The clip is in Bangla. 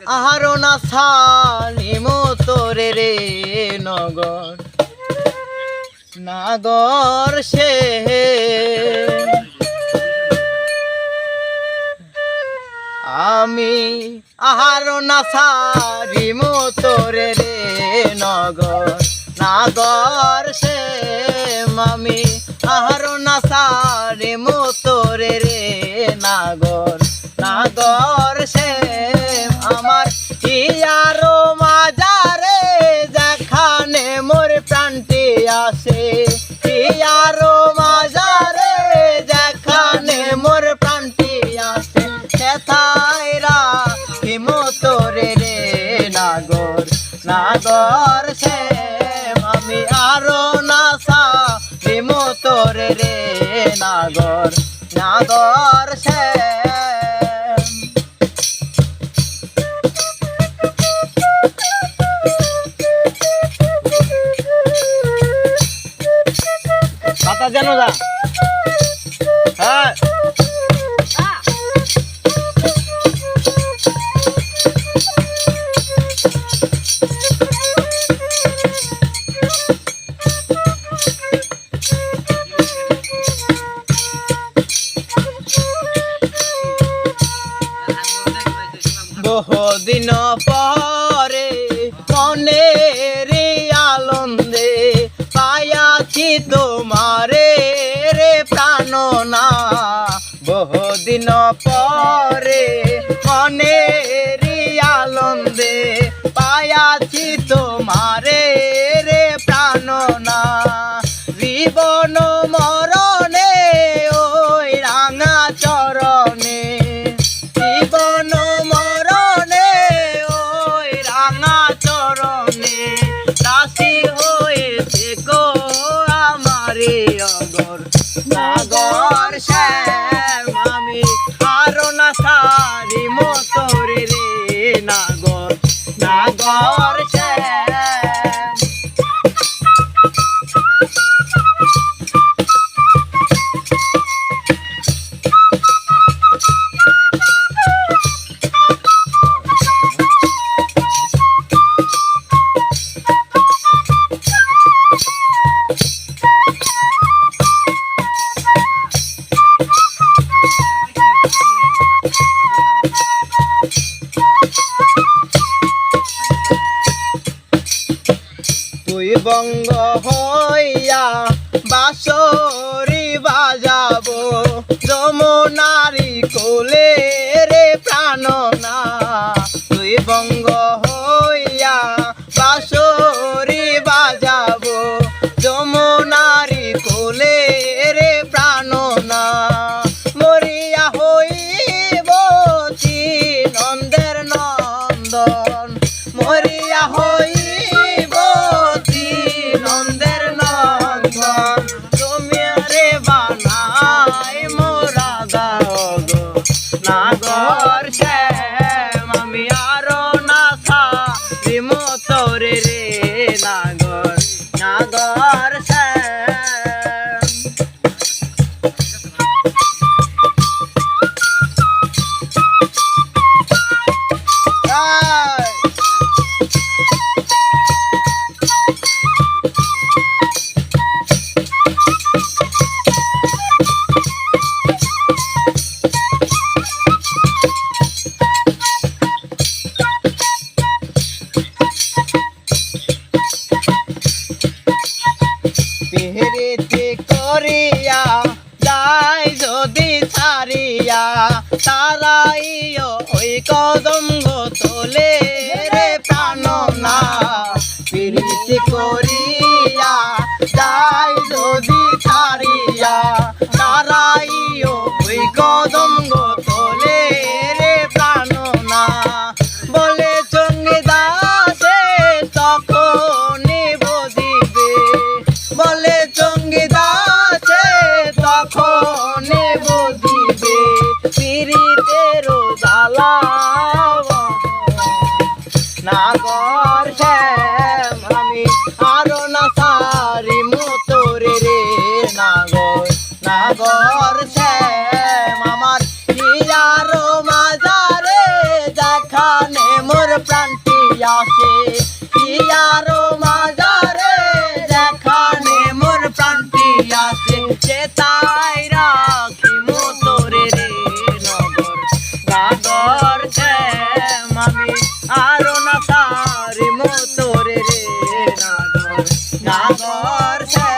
আহারো না সালিমো তোরে রে নগর নাগর সে আমি আহারো না সালিমো তোরে রে নগর নাগর সে আমি আহারো না সালিমো তোরে রে নাগর নাগর সে আমার ইয়ারো মাজারে যেখানে মোর প্রাণটি আসে ইয়ারো মাজারে যেখানে মোর প্রাণটি আসে সেথায় রাখিম তোরে রে নাগর নাগর সে আমি আরো নাসা হিম তোরে রে নাগর নাগর সে কথা জানো না হ্যাঁ বহুদিন পরে মনের আনন্দে পায়াছি তোমারে রে প্রাণনা বহুদিন পরে মনের আনন্দে পায়াছি তোমারে রে প্রাণনা জীবন মরণে ওই রাঙা চরণে জীবন মরণে ওই রাঙা চরণে দাসী হয়েছে গো আমারে অগর নাগর শ্যাম আমি আরো না সারি মতরে রে নাগর নাগর শ্যাম তুই বঙ্গ হইয়া বাঁশরি বাজাবো যমুনারি কোলে রে প্রাণনা তুই বঙ্গ হইয়া বাঁশরি বাজাবো যমুনারি কোলে রে প্রাণনা মরিয়া হইব নন্দের নন্দন মরিয়া হই নন্দের নন্দন তুমি রে বানাই মোরা গাও গো নাগর শ্যাম আমি আরো না সারি মতরে রে নাগর নাগর শ্যাম পেহেরেতে করিয়া যাই যদি ছাড়িয়া তারাইও ওই কদম তোলে রে প্রাণনা পিরিতে করিয়া যাই যদি ছাড়িয়া তারাইও ওই কদম তোলে রে প্রাণনা বলে চঙ্গে দাসে তখন বদিবে বলে চঙ্গি দাসে তখন বুঝিবে পিরিতের জ্বালা নাগর শ্যাম আমি আরো না সারি মতরে রে নাগর নাগর শ্যাম আমার ইয়ারো মাজারে যেখানে আসে ইয়ারো মাজারে যেখানে মোর প্রাণটি আছে সে তাই রাখি মোতরে রে নগর নাগর শ্যাম আমি আরো না সারি মোতরে রে নাগর নাগর শ্যাম